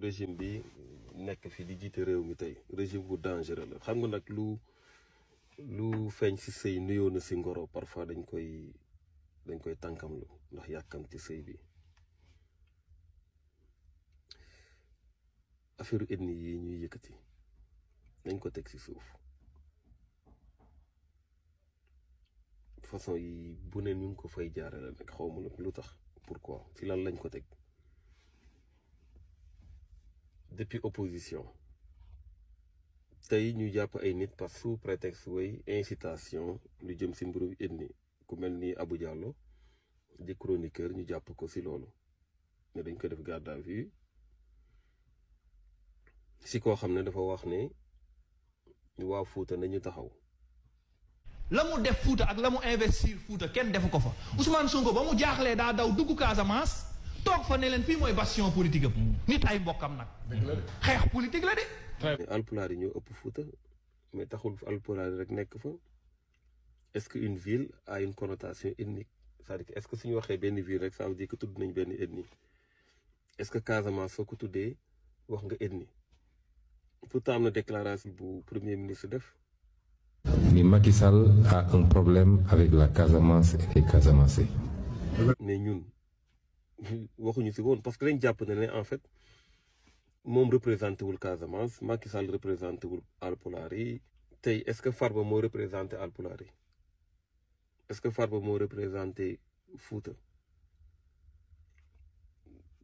régime bi nekk fi di jiite réew mi tey régime bu dangereux la xam nga nag lu feeñ ci sëy nuyoo na ci ngoro parfois dañ koy tànkamlu ndax yàkkam ci sëy bi affaire ethnie yi ñuy yëkkati nañ ko teg ci suuf façon yi bu ne ñu ngi ko fay jaarale nag xaw ma nag lu tax pourquoi ci lan lañ ko teg depuis opposition tey ñu jàpp ay nit parce sous prétexte way incitation lu jëm ci mbirum ethnie ku mel ni Abou Diallo di chroniqueur ñu jàpp ko ci loolu ne dañ ko def garde à vue ci koo xam ne dafa wax ne waa Fuuta nañu taxaw. la mu def Fuuta ak la mu investir Fuuta kenn defu ko fa Ousmane Sonko ba mu jaaxlee daa daw dugg Casamance toog fa ne leen fii mooy bastion politique am nit ay mbokkam nag. xeex politique la de. mais alpulaar yi ñoo ëpp Fuuta mais taxul alpulaar yi rek nekk fa est-ce que une ville a une connotation ethnique c'est-à-dire que est-ce que suñu waxee benn ville rek ça veut dire que tudd nañ benn ethnie est-ce que Casamance soo ko tuddee wax nga ethnie pourtant am na déclaration bu premier ministre def. Mais Macky Sall a un problème avec la Casamance et les Casamançais. mais ñun waxuñu ci woon parce que dañ jàpp ne en fait moom représenté wul Casamance Macky Sall représenté wul alpulaar yi tey est-ce que Farba moo représenté alpulaar yi est-ce que Farba moo représenté Fouta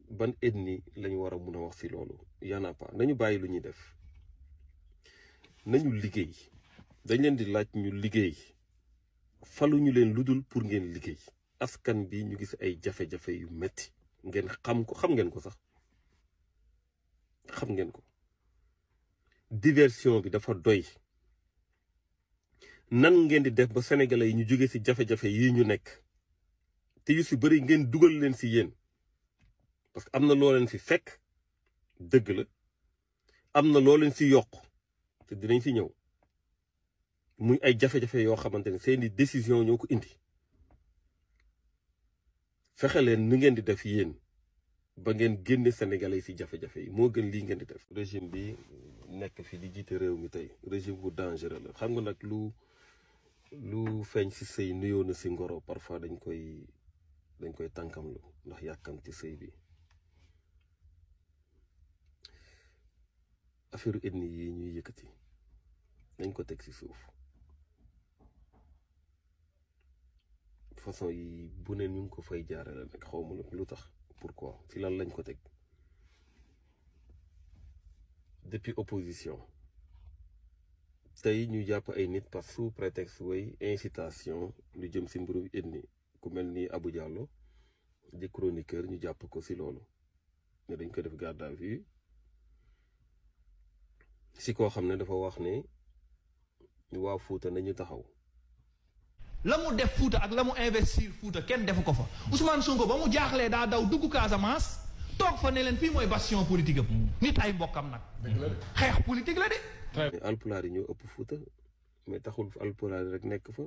ban ethnie lañu war a mun a wax ci loolu y en a pas nañu bàyyi lu ñuy def nañu liggéey dañ leen di laaj ñu liggéey faluñu leen lu dul pour ngeen liggéey askan bi ñu gis ay jafe-jafe yu metti ngeen xam ngeen ko sax xam ngeen ko diversion bi dafa doy nan ngeen di def ba sénégalais yi ñu jóge ci jafe-jafe yi ñu nekk te yu ci bari ngeen dugal leen ci yéen parce que am na loo leen ci fekk dëgg la am na loo leen ci yokk te dinañ ci ñëw muy ay jafe-jafe yoo xamante ne seeni décision ñoo ko indi fexe leen ni ngeen di def yéen ba ngeen génne sénégalais yi ci jafe-jafe yi moo gën lii ngeen di def. régime bi nekk fi di jiite réew mi tey régime bu dangereux la xam nga nag lu feeñ ci sëy nuyoo na ci ngoro parfois dañ koy tànkamlu ndax yàkkam ci sëy bi affaire ethnie yi ñuy yëkkati nañ ko teg ci suuf façon yi bu ne ñu ngi ko fay jaarale nag xaw ma nag lu tax pourquoi ci lan lañ ko teg depuis opposition tey ñu jàpp ay nit parce sous prétexte way incitation lu jëm ci mbirum ethnie ku mel ni Abou Diallo di chroniqueur ñu jàpp ko ci loolu ne dañ ko def garde à vue ci koo xam ne dafa wax ne waa Fuuta nañu taxaw. la mu def Fuuta ak la mu investir Fuuta kenn defu ko fa Ousmane Sonko ba mu jaaxlee daa daw dugg Casamance toog fa ne leen fii mooy bastion politique am nit ay mbokkam nag. xeex politique la de. mais alpulaar yi ñoo ëpp Fuuta mais taxul alpulaar yi rek nekk fa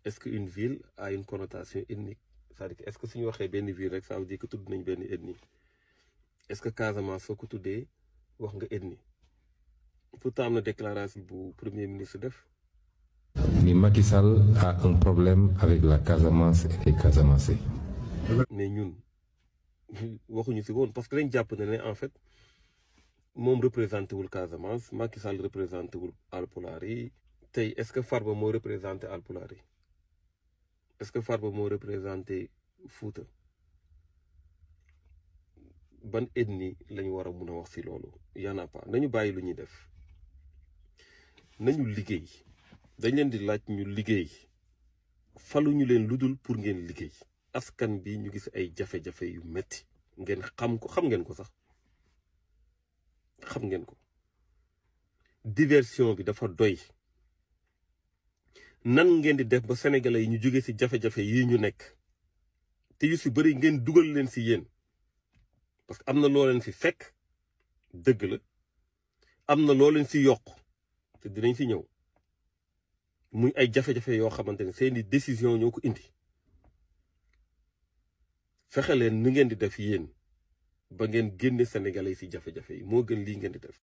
est-ce que une ville a une connotation ethnique c'est-à-dire que est-ce que suñu waxee benn ville rek ça veut dire que tudd nañ benn ethnie est-ce que Casamance soo ko tuddee wax nga ethnie pourtant am na déclaration bu premier ministre def. Mais Macky Sall a un problème avec la Casamance et les Casamançais. mais ñun waxuñu ci woon parce que dañ jàpp ne en fait moom représenté wul Casamance Macky Sall représenté wul alpulaar yi tey est-ce que Farba moo représenté alpulaar yi est-ce que Farba moo représenté Fouta ban ethnie lañu war a mun a wax ci loolu y en a pas nañu bàyyi lu ñuy def nañu liggéey dañ leen di laaj ñu liggéey faluñu leen lu dul pour ngeen liggéey askan bi ñu gis ay jafe-jafe yu metti ngeen xam ngeen ko sax xam ngeen ko diversion bi dafa doy nan ngeen di def ba sénégalais yi ñu jóge ci jafe-jafe yi ñu nekk te yu ci bari ngeen dugal leen ci yéen parce que am na loo leen ci fekk dëgg la am na loo leen ci yokk te dinañ ci ñëw muy ay jafe-jafe yoo xamante ne seeni décision ñoo ko indi fexe leen ni ngeen di def yéen ba ngeen génne sénégalais ci jafe-jafe yi moo gën lii ngeen di def